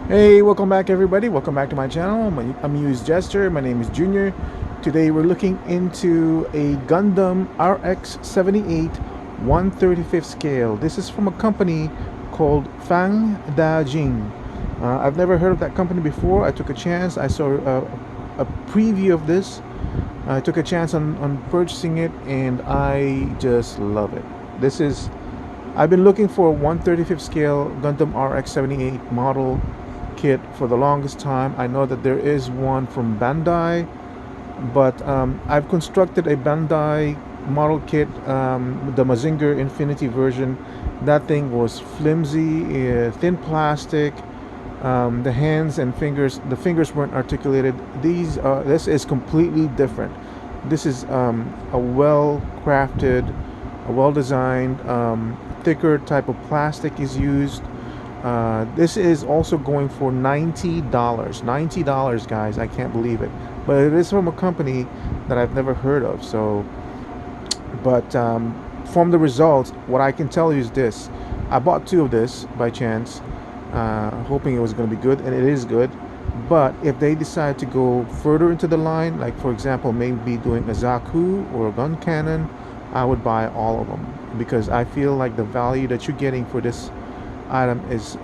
Hey, welcome back everybody. Welcome back to my channel. I'm Used Jester. My name is Junior. Today we're looking into a Gundam RX78 1/35th scale. This is from a company called Fang da Jing. I've never heard of that company before. I took a chance. I saw a preview of this. I took a chance on purchasing it and I just love it. I've been looking for a 1/35th scale Gundam RX78 model kit for the longest time. I know that there is one from Bandai, but I've constructed a Bandai model kit, the Mazinger Infinity version. That thing was flimsy, thin plastic. The hands and fingers, the fingers weren't articulated. This is completely different. This is a well crafted, a well designed, thicker type of plastic is used. This is also going for $90. $90, guys. I can't believe it. But it is from a company that I've never heard of. But from the results, what I can tell you is this. I bought two of this by chance, hoping it was going to be good, and it is good. But if they decide to go further into the line, like for example, maybe doing a Zaku or a gun cannon, I would buy all of them because I feel like the value that you're getting for this item is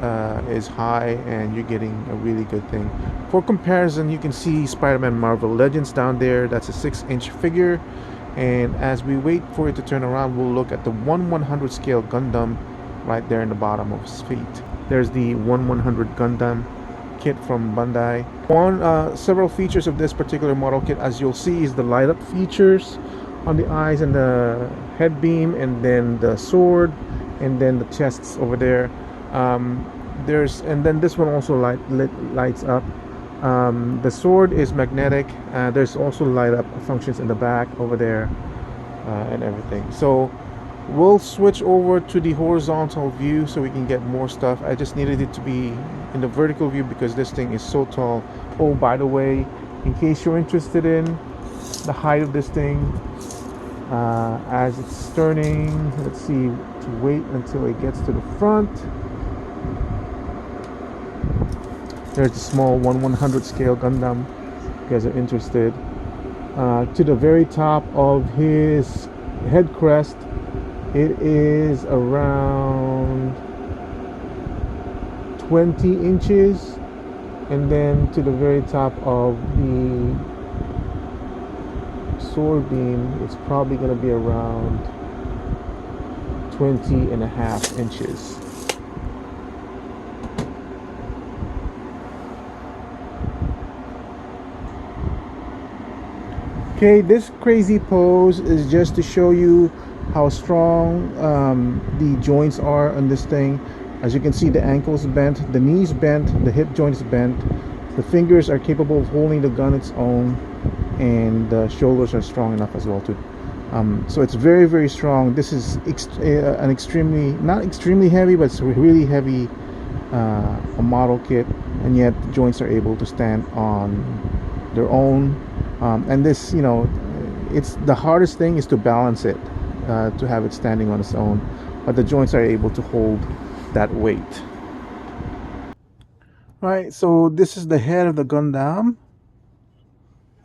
high and you're getting a really good thing. For comparison, you can see Spider-Man Marvel Legends down there. That's a 6-inch figure, and as we wait for it to turn around, we'll look at the 1/100 scale Gundam right there in the bottom of his feet. There's the 1/100 Gundam kit from Bandai. Several features of this particular model kit, as you'll see, is the light up features on the eyes and the head beam, and then the sword, and then the chests over there. And then this one also lights up. The sword is magnetic. There's also light up functions in the back over there, and everything. So we'll switch over to the horizontal view so we can get more stuff. I just needed it to be in the vertical view because this thing is so tall. Oh, by the way, in case you're interested in the height of this thing, as it's turning, let's see, to wait until it gets to the front. There's a small 1/100 scale Gundam, if you guys are interested. To the very top of his head crest, it is around 20 inches. And then to the very top of the sword beam, it's probably going to be around 20.5 inches. Okay, this crazy pose is just to show you how strong the joints are on this thing. As you can see, the ankles bent, the knees bent, the hip joints bent. The fingers are capable of holding the gun its own, and the shoulders are strong enough as well too. So it's very, very strong. This is an extremely, not extremely heavy, but it's a really heavy a model kit, and yet the joints are able to stand on their own. And this, it's the hardest thing is to balance it, to have it standing on its own, but the joints are able to hold that weight. Right, so this is the head of the Gundam,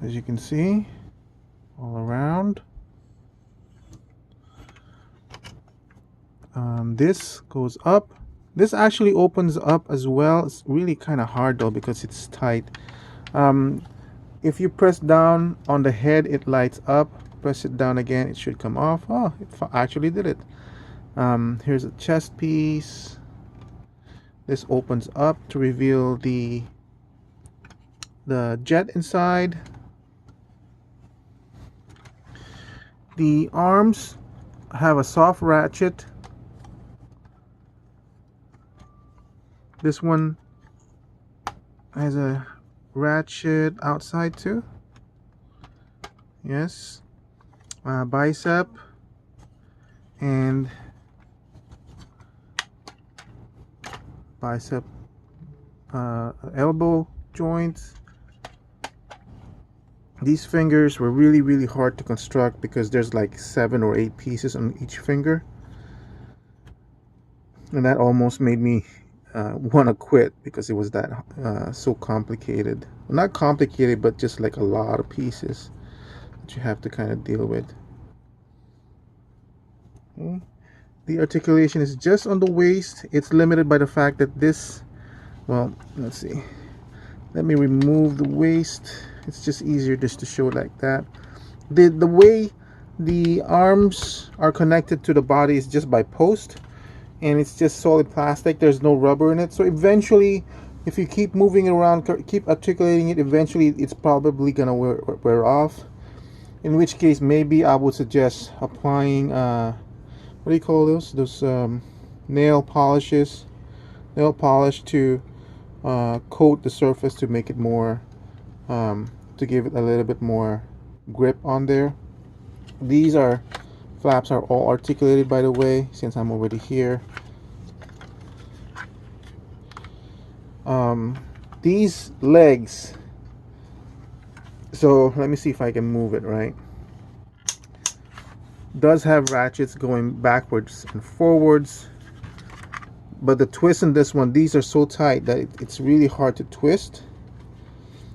as you can see, all around. This goes up. This actually opens up as well. It's really kind of hard though because it's tight. If you press down on the head, it lights up. Press it down again, it should come off. Oh, it actually did it. Here's a chest piece. This opens up to reveal the jet inside. The arms have a soft ratchet. This one has a ratchet outside too. Yes. Bicep and bicep, elbow joints. These fingers were really, really hard to construct because there's like 7 or 8 pieces on each finger, and that almost made me want to quit because it was that so complicated. Well, not complicated, but just like a lot of pieces that you have to kind of deal with. Okay. The articulation is just on the waist. It's limited by the fact that this, well, let's see. Let me remove the waist. It's just easier just to show it like that. The way the arms are connected to the body is just by post, and it's just solid plastic. There's no rubber in it. So eventually, if you keep moving it around, keep articulating it, eventually it's probably gonna wear off. In which case, maybe I would suggest applying what do you call those? Those nail polishes, nail polish to coat the surface to make it more, to give it a little bit more grip on there. These flaps are all articulated, by the way, since I'm already here. These legs, so let me see if I can move it right, does have ratchets going backwards and forwards, but the twist in this one, these are so tight that it's really hard to twist.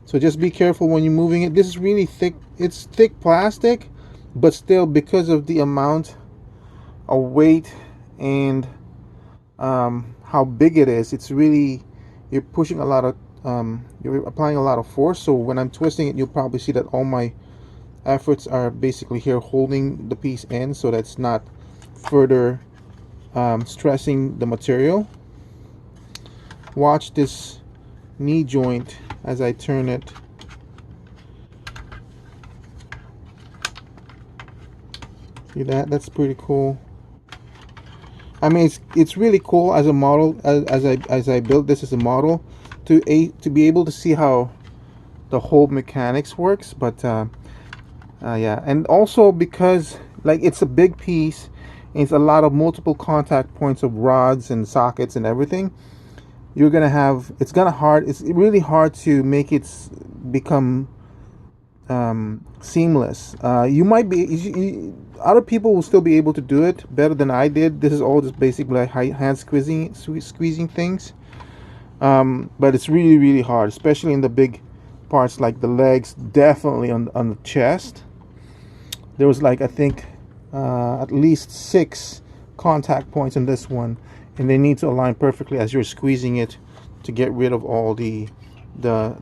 So just be careful when you're moving it. This is really thick. It's thick plastic, but still, because of the amount of weight and how big it is, it's really, you're pushing a lot of you're applying a lot of force. So when I'm twisting it, you'll probably see that all my efforts are basically here holding the piece in, so that's not further stressing the material. Watch this knee joint as I turn it. See that? That's pretty cool. I mean, it's really cool as a model, as I built this as a model, to be able to see how the whole mechanics works. But yeah, and also because like it's a big piece, and it's a lot of multiple contact points of rods and sockets and everything. You're gonna have, it's really hard to make it become seamless. You might be, other people will still be able to do it better than I did. This is all just basically like hand squeezing things, but it's really hard, especially in the big parts like the legs, definitely on the chest. There was like, I think at least 6 contact points in this one, and they need to align perfectly as you're squeezing it to get rid of all the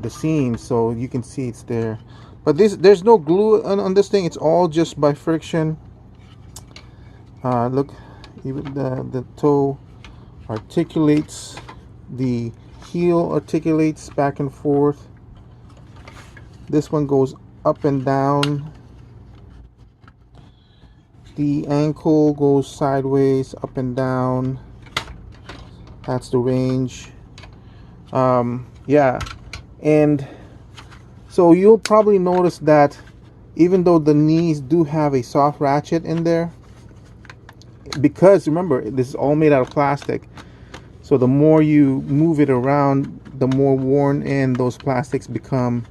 seams, so you can see it's there. But there's no glue on this thing. It's all just by friction. Look, even the toe articulates, the heel articulates back and forth. This one goes up and down. The ankle goes sideways, up and down. That's the range. Yeah, and so you'll probably notice that even though the knees do have a soft ratchet in there, because remember, this is all made out of plastic, so the more you move it around, the more worn in those plastics become.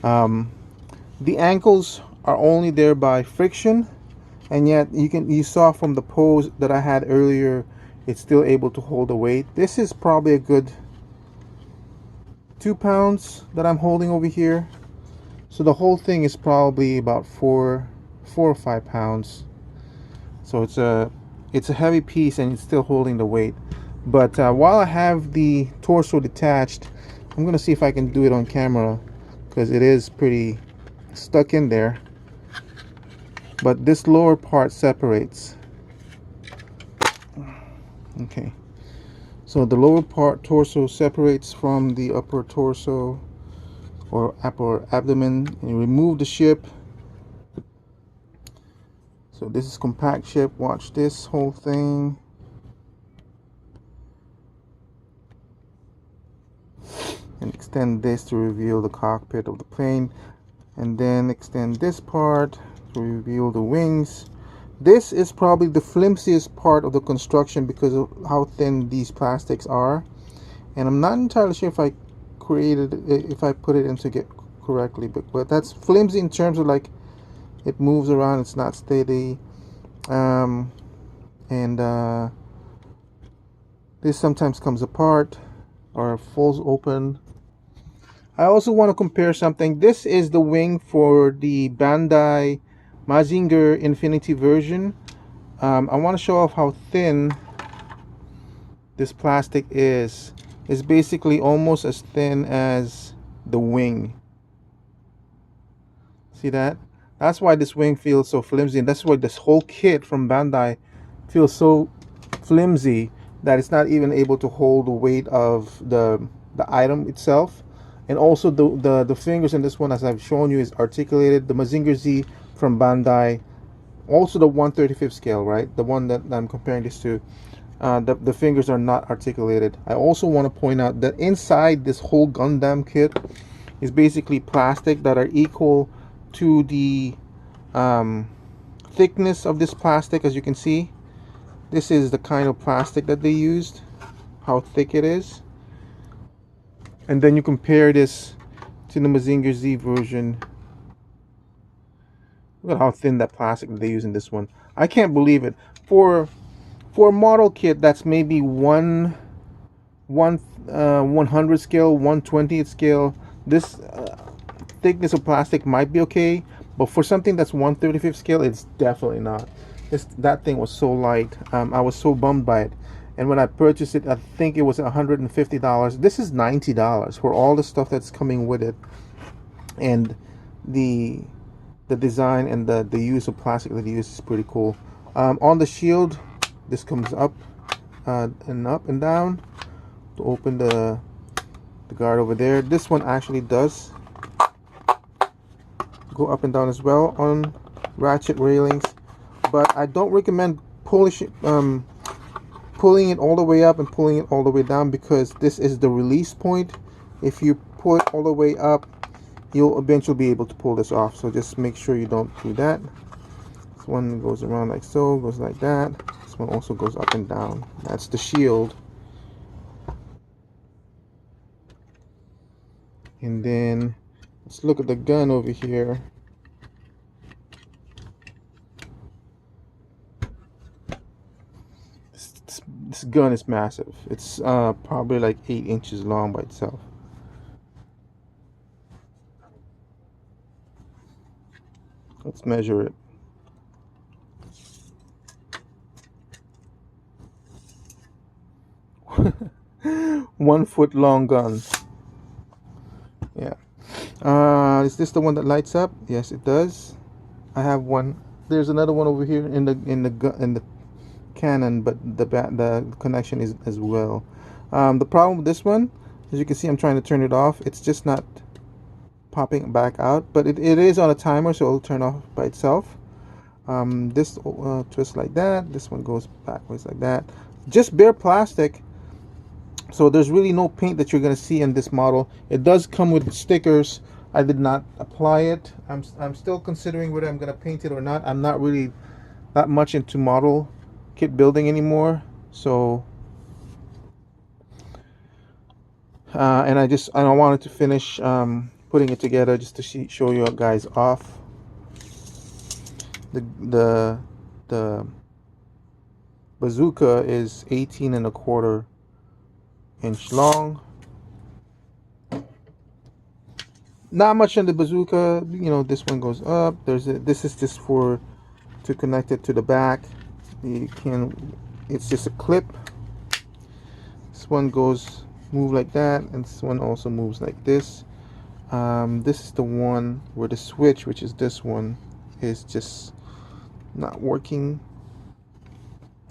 The ankles are only there by friction, and yet you saw from the pose that I had earlier, it's still able to hold the weight. This is probably a good 2 pounds that I'm holding over here, so the whole thing is probably about 4 or 5 pounds. So it's a heavy piece, and it's still holding the weight. But while I have the torso detached, I'm gonna see if I can do it on camera, because it is pretty stuck in there. But this lower part separates. Okay, so the lower part torso separates from the upper torso or upper abdomen, and you remove the ship. So this is compact ship. Watch this whole thing. And extend this to reveal the cockpit of the plane, and then extend this part to reveal the wings. This is probably the flimsiest part of the construction because of how thin these plastics are, and I'm not entirely sure if I put it in to get correctly, but that's flimsy in terms of like it moves around, it's not steady, and This sometimes comes apart or folds open. I also want to compare something. This is the wing for the Bandai Mazinger Infinity version. I want to show off how thin this plastic is. It's basically almost as thin as the wing. See that? That's why this wing feels so flimsy, and that's why this whole kit from Bandai feels so flimsy that it's not even able to hold the weight of the item itself. And also the fingers in this one, as I've shown you, is articulated. The Mazinger Z from Bandai, also the 1/35 scale, right? The one that I'm comparing this to. The fingers are not articulated. I also want to point out that inside this whole Gundam kit is basically plastic that are equal to the thickness of this plastic. As you can see, this is the kind of plastic that they used, how thick it is. And then you compare this to the Mazinger Z version. Look at how thin that plastic that they use in this one. I can't believe it. For a model kit that's maybe 100 scale, 1/20th scale, this thickness of plastic might be okay, but for something that's 1/35 scale, it's definitely not. That thing was so light. I was so bummed by it. And when I purchased it, I think it was $150. This is $90 for all the stuff that's coming with it, and the design and the use of plastic that they use is pretty cool. On the shield, this comes up and down to open the guard over there. This one actually does go up and down as well on ratchet railings, but I don't recommend pulling it all the way up and pulling it all the way down, because this is the release point. If you pull it all the way up, you'll eventually be able to pull this off, so just make sure you don't do that. This one goes around like so, goes like that. This one also goes up and down. That's the shield. And then let's look at the gun over here. This gun is massive. It's probably like 8 inches long by itself. Let's measure it. One foot long gun. Yeah. Is this the one that lights up? Yes, it does. I have one. There's another one over here in the cannon, but the connection is as well. The problem with this one, as you can see, I'm trying to turn it off. It's just not popping back out, but it is on a timer, so it'll turn off by itself. This twists like that. This one goes backwards like that. Just bare plastic, so there's really no paint that you're going to see in this model. It does come with stickers. I did not apply it. I'm still considering whether I'm going to paint it or not. I'm not really that much into model kit building anymore, so and I wanted to finish putting it together just to show you guys off. The bazooka is 18 1/4 inch long. Not much on the bazooka, you know. This one goes up. This is just to connect it to the back. It's just a clip. This one move like that, and this one also moves like this. This is the one where the switch, which is this one, is just not working.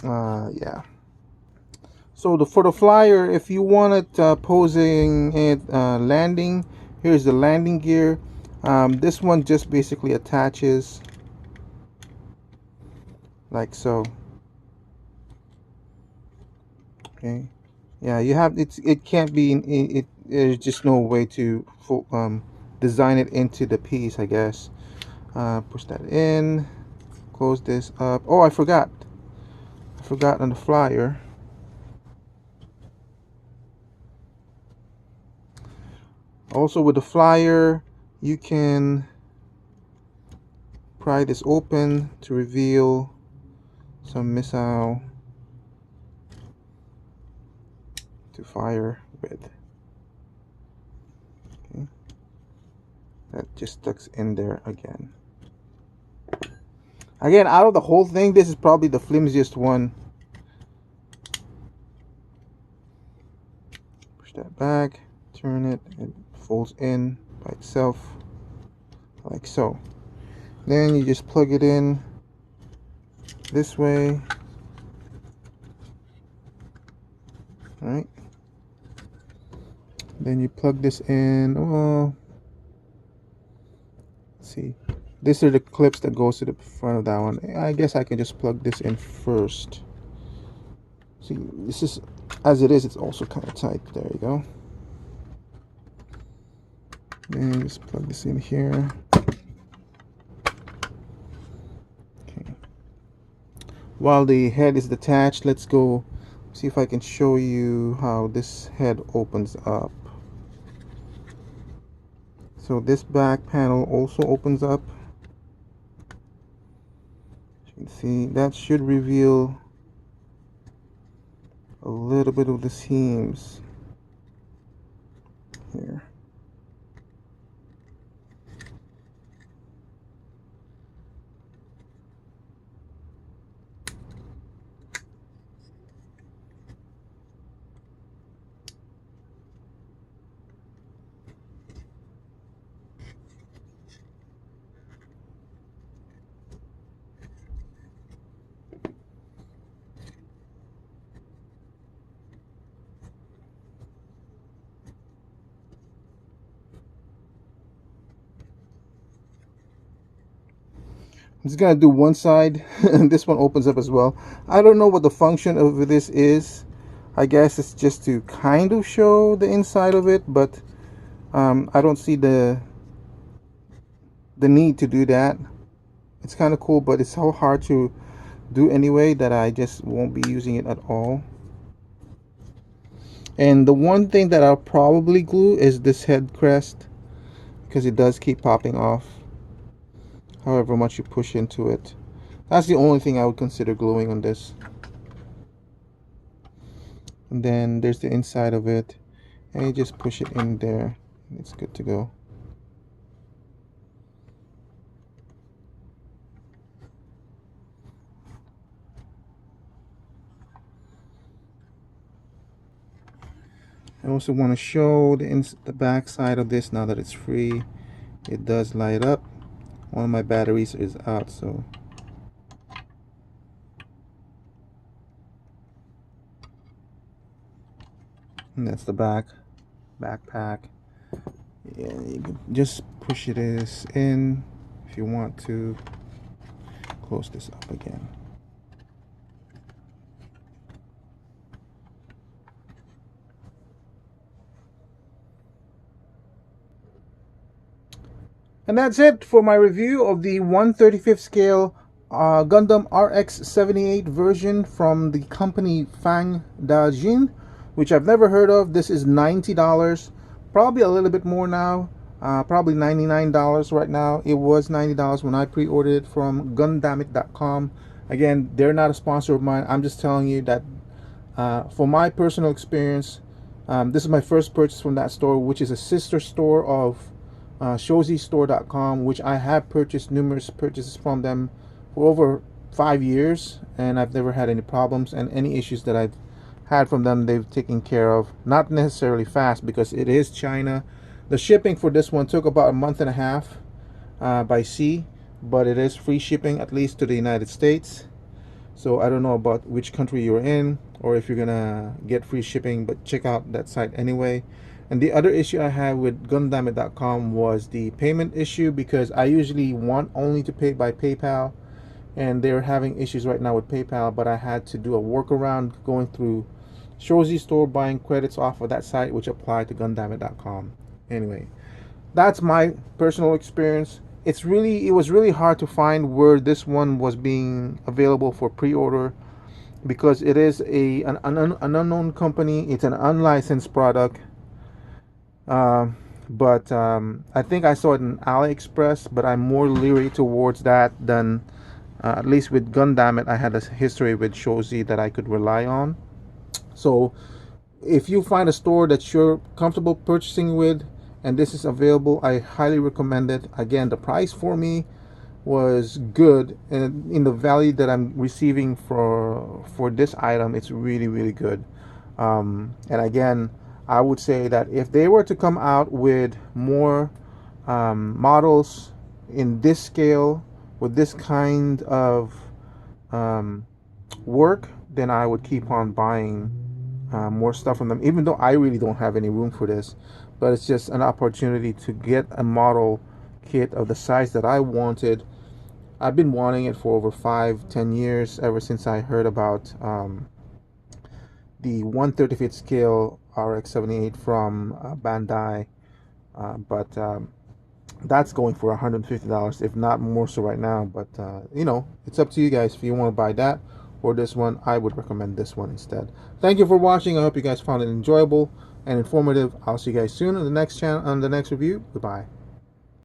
Yeah. So for the flyer, if you want it posing it landing, here's the landing gear. This one just basically attaches like so. Okay. Yeah, you have it can't be there's just no way to design it into the piece, I guess. Push that in, close this up. Oh, I forgot on the flyer. Also with the flyer, you can pry this open to reveal some missile to fire with. Okay. That just tucks in there again. Again, out of the whole thing, this is probably the flimsiest one. Push that back, turn it, it folds in by itself, like so. Then you just plug it in this way. Alright. Then you plug this in. Oh, let's see. These are the clips that goes to the front of that one. I guess I can just plug this in first. See, this is, as it is, it's also kind of tight. There you go. And just plug this in here. Okay. While the head is detached, let's go see if I can show you how this head opens up. So this back panel also opens up. As you can see, that should reveal a little bit of the seams here. I'm just gonna do one side and this one opens up as well. I don't know what the function of this is. I guess it's just to kind of show the inside of it, but I don't see the need to do that. It's kind of cool, but it's so hard to do anyway that I just won't be using it at all. And the one thing that I'll probably glue is this head crest, because it does keep popping off however much you push into it. That's the only thing I would consider gluing on this. And then there's the inside of it, and you just push it in there. It's good to go. I also want to show the back side of this now that it's free. It does light up. One of my batteries is out, so and that's the backpack. Yeah, you can just push it in if you want to. Close this up again. And that's it for my review of the 1/35th scale Gundam RX78 version from the company Fang da Jing, which I've never heard of. This is $90, probably a little bit more now, probably $99 right now. It was $90 when I pre-ordered it from Gundamit.com. Again, they're not a sponsor of mine. I'm just telling you that for my personal experience, this is my first purchase from that store, which is a sister store of ShozzyStore.com, which I have purchased numerous purchases from them for over 5 years, and I've never had any problems, and any issues that I've had from them they've taken care of. Not necessarily fast, because it is China. The shipping for this one took about a month and a half by sea, but it is free shipping, at least to the United States. So I don't know about which country you're in, or if you're gonna get free shipping, but check out that site anyway. And the other issue I had with Gundamit.com was the payment issue, because I usually want only to pay by PayPal, and they're having issues right now with PayPal, but I had to do a workaround going through Shozzy Store, buying credits off of that site, which apply to Gundamit.com. Anyway, that's my personal experience. It was really hard to find where this one was being available for pre-order, because it is an unknown company. It's an unlicensed product. But I think I saw it in AliExpress, but I'm more leery towards that than at least with Gundamit. I had a history with Shozzy that I could rely on. So if you find a store that you're comfortable purchasing with and this is available, I highly recommend it. Again, the price for me was good, and in the value that I'm receiving for this item, it's really, really good. And again, I would say that if they were to come out with more models in this scale with this kind of work, then I would keep on buying more stuff from them, even though I really don't have any room for this. But it's just an opportunity to get a model kit of the size that I wanted. I've been wanting it for over 5-10 years, ever since I heard about the 1/35 scale RX78 from Bandai. But that's going for $150, if not more so right now. But you know, it's up to you guys. If you want to buy that or this one, I would recommend this one instead. Thank you for watching. I hope you guys found it enjoyable and informative. I'll see you guys soon on the next channel, on the next review. Goodbye.